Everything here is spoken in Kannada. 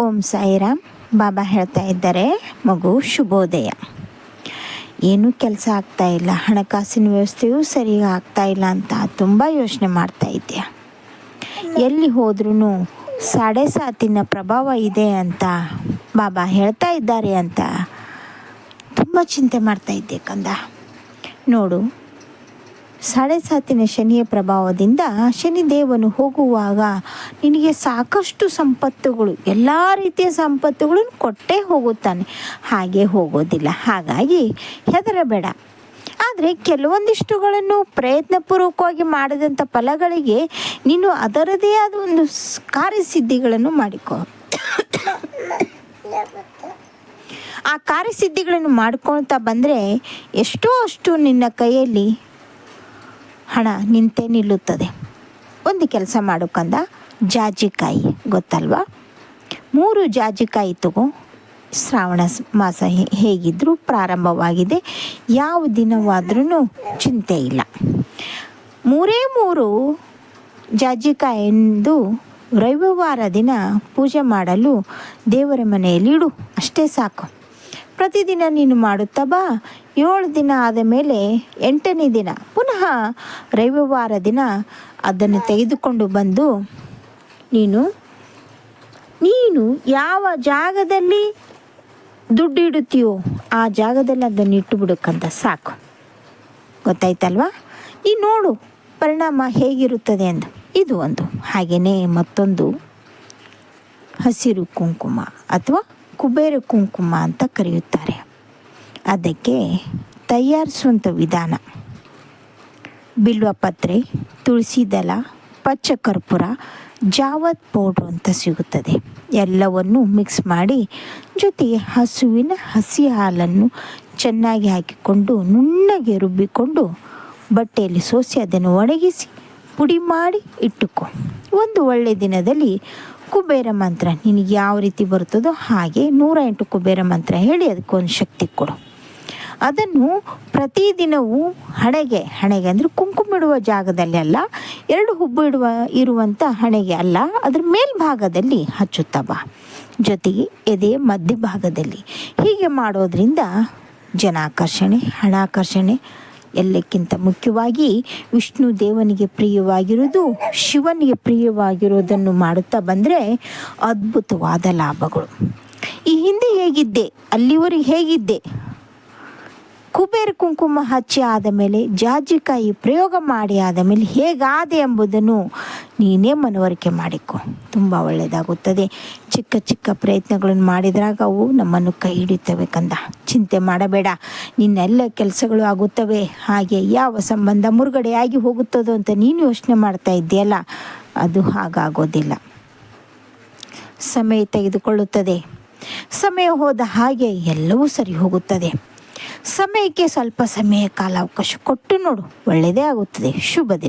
ಓಂ ಸಾಯಿರಾಮ್. ಬಾಬಾ ಹೇಳ್ತಾ ಇದ್ದಾರೆ, ಮಗು ಶುಭೋದಯ. ಏನೂ ಕೆಲಸ ಆಗ್ತಾ ಇಲ್ಲ, ಹಣಕಾಸಿನ ವ್ಯವಸ್ಥೆಯೂ ಸರಿಯಾಗಿ ಆಗ್ತಾ ಇಲ್ಲ ಅಂತ ತುಂಬ ಯೋಚನೆ ಮಾಡ್ತಾ ಇದ್ದೆ. ಎಲ್ಲಿ ಹೋದ್ರೂ ಸಾಡೆ ಸಾತಿನ ಪ್ರಭಾವ ಇದೆ ಅಂತ ಬಾಬಾ ಹೇಳ್ತಾ ಇದ್ದಾರೆ ಅಂತ ತುಂಬ ಚಿಂತೆ ಮಾಡ್ತಾ ಇದ್ದೆ ಕಂದ. ನೋಡು, ಸಾಡೆ ಸಾತಿನ ಶನಿಯ ಪ್ರಭಾವದಿಂದ ಶನಿದೇವನು ಹೋಗುವಾಗ ನಿನಗೆ ಸಾಕಷ್ಟು ಸಂಪತ್ತುಗಳು, ಎಲ್ಲ ರೀತಿಯ ಸಂಪತ್ತುಗಳನ್ನು ಕೊಟ್ಟೇ ಹೋಗುತ್ತಾನೆ, ಹಾಗೆ ಹೋಗೋದಿಲ್ಲ. ಹಾಗಾಗಿ ಹೆದರಬೇಡ. ಆದರೆ ಕೆಲವೊಂದಿಷ್ಟುಗಳನ್ನು ಪ್ರಯತ್ನಪೂರ್ವಕವಾಗಿ ಮಾಡಿದಂಥ ಫಲಗಳಿಗೆ ನೀನು ಅದರದೇ ಆದ ಒಂದು ಕಾರ್ಯಸಿದ್ಧಿಗಳನ್ನು ಮಾಡಿಕೊ. ಆ ಕಾರ್ಯಸಿದ್ಧಿಗಳನ್ನು ಮಾಡ್ಕೊಳ್ತಾ ಬಂದರೆ ಎಷ್ಟೋ ಅಷ್ಟು ನಿನ್ನ ಕೈಯಲ್ಲಿ ಹಣ ನಿಂತೇ ನಿಲ್ಲುತ್ತದೆ. ಒಂದು ಕೆಲಸ ಮಾಡೋಕಂದ, ಜಾಜಿಕಾಯಿ ಗೊತ್ತಲ್ವಾ? 3 ಜಾಜಿಕಾಯಿ ತಗೋ. ಶ್ರಾವಣ ಮಾಸ ಹೇಗಿದ್ದರೂ ಪ್ರಾರಂಭವಾಗಿದೆ, ಯಾವ ದಿನವಾದ್ರೂ ಚಿಂತೆ ಇಲ್ಲ. 3 ಜಾಜಿಕಾಯಿಂದು ರವಿವಾರ ದಿನ ಪೂಜೆ ಮಾಡಲು ದೇವರ ಮನೆಯಲ್ಲಿ ಇಡು, ಅಷ್ಟೇ ಸಾಕು. ಪ್ರತಿದಿನ ನೀನು ಮಾಡುತ್ತಾ ಬಾ. 7 ದಿನ ಆದ ಮೇಲೆ 8ನೇ ದಿನ ಪುನಃ ರವಿವಾರ ದಿನ ಅದನ್ನು ತೆಗೆದುಕೊಂಡು ಬಂದು ನೀನು ಯಾವ ಜಾಗದಲ್ಲಿ ದುಡ್ಡು ಇಡುತ್ತೀಯೋ ಆ ಜಾಗದಲ್ಲಿ ಅದನ್ನು ಇಟ್ಟು ಬಿಡಕ್ಕಂತ ಸಾಕು. ಗೊತ್ತಾಯ್ತಲ್ವಾ? ಈ ನೋಡು ಪರಿಣಾಮ ಹೇಗಿರುತ್ತದೆ ಅಂತ. ಇದು ಒಂದು. ಹಾಗೆಯೇ ಮತ್ತೊಂದು ಹಸಿರು ಕುಂಕುಮ ಅಥವಾ ಕುಬೇರ ಕುಂಕುಮ ಅಂತ ಕರೆಯುತ್ತಾರೆ. ಅದಕ್ಕೆ ತಯಾರಿಸುವಂಥ ವಿಧಾನ: ಬಿಲ್ವಪತ್ರೆ, ತುಳಸಿ ದಳ, ಪಚ್ಚ ಕರ್ಪೂರ, ಜಾವತ್ ಪೌಡ್ರು ಅಂತ ಸಿಗುತ್ತದೆ. ಎಲ್ಲವನ್ನು ಮಿಕ್ಸ್ ಮಾಡಿ ಜೊತೆಗೆ ಹಸುವಿನ ಹಸಿ ಹಾಲನ್ನು ಚೆನ್ನಾಗಿ ಹಾಕಿಕೊಂಡು ನುಣ್ಣಗೆ ರುಬ್ಬಿಕೊಂಡು ಬಟ್ಟೆಯಲ್ಲಿ ಸೋಸಿ ಅದನ್ನು ಒಣಗಿಸಿ ಪುಡಿ ಮಾಡಿ ಇಟ್ಟುಕೊ. ಒಂದು ಒಳ್ಳೆಯ ದಿನದಲ್ಲಿ ಕುಬೇರ ಮಂತ್ರ ನಿನಗೆ ಯಾವ ರೀತಿ ಬರ್ತದೋ ಹಾಗೆ 108 ಕುಬೇರ ಮಂತ್ರ ಹೇಳಿ ಅದಕ್ಕೊಂದು ಶಕ್ತಿ ಕೊಡು. ಅದನ್ನು ಪ್ರತಿದಿನವೂ ಹಣೆಗೆ ಅಂದರೆ ಕುಂಕುಮ ಇಡುವ ಜಾಗದಲ್ಲಿ ಅಲ್ಲ, 2 ಹುಬ್ಬು ಇರುವಂಥ ಹಣೆಗೆ ಅಲ್ಲ, ಅದ್ರ ಮೇಲ್ಭಾಗದಲ್ಲಿ ಹಚ್ಚುತ್ತಾ ಬಾ. ಜೊತೆಗೆ ಎದೆ ಮಧ್ಯಭಾಗದಲ್ಲಿ. ಹೀಗೆ ಮಾಡೋದ್ರಿಂದ ಜನಾಕರ್ಷಣೆ, ಹಣಾಕರ್ಷಣೆ, ಎಲ್ಲಕ್ಕಿಂತ ಮುಖ್ಯವಾಗಿ ವಿಷ್ಣು ದೇವನಿಗೆ ಪ್ರಿಯವಾಗಿರುವುದು, ಶಿವನಿಗೆ ಪ್ರಿಯವಾಗಿರೋದನ್ನು ಮಾಡುತ್ತಾ ಬಂದರೆ ಅದ್ಭುತವಾದ ಲಾಭಗಳು. ಈ ಹಿಂದೆ ಹೇಗಿದ್ದೆ, ಅಲ್ಲಿವರೆಗೆ ಹೇಗಿದ್ದೆ, ಕುಬೇರ ಕುಂಕುಮ ಹಚ್ಚಿ ಆದ ಮೇಲೆ, ಜಾಜಿಕಾಯಿ ಪ್ರಯೋಗ ಮಾಡಿ ಆದ ಮೇಲೆ ಹೇಗಾದೆ ಎಂಬುದನ್ನು ನೀನೇ ಮನವರಿಕೆ ಮಾಡಿಕೊ. ತುಂಬ ಒಳ್ಳೆಯದಾಗುತ್ತದೆ. ಚಿಕ್ಕ ಚಿಕ್ಕ ಪ್ರಯತ್ನಗಳನ್ನು ಮಾಡಿದಾಗ ಅವು ನಮ್ಮನ್ನು ಕೈ ಹಿಡಿತವೆ ಕಂದ. ಚಿಂತೆ ಮಾಡಬೇಡ, ನಿನ್ನೆಲ್ಲ ಕೆಲಸಗಳು ಆಗುತ್ತವೆ. ಹಾಗೆ ಯಾವ ಸಂಬಂಧ ಮುರುಗಡೆಯಾಗಿ ಹೋಗುತ್ತದೋ ಅಂತ ನೀನು ಯೋಚನೆ ಮಾಡ್ತಾ ಇದ್ದೀಯಲ್ಲ, ಅದು ಹಾಗಾಗೋದಿಲ್ಲ. ಸಮಯ ತೆಗೆದುಕೊಳ್ಳುತ್ತದೆ. ಸಮಯ ಹೋದ ಹಾಗೆ ಎಲ್ಲವೂ ಸರಿ ಹೋಗುತ್ತದೆ. ಸಮಯಕ್ಕೆ ಸ್ವಲ್ಪ ಸಮಯ ಕಾಲಾವಕಾಶ ಕೊಟ್ಟು ನೋಡು, ಒಳ್ಳೆಯದೇ ಆಗುತ್ತದೆ. ಶುಭ ದಿನ.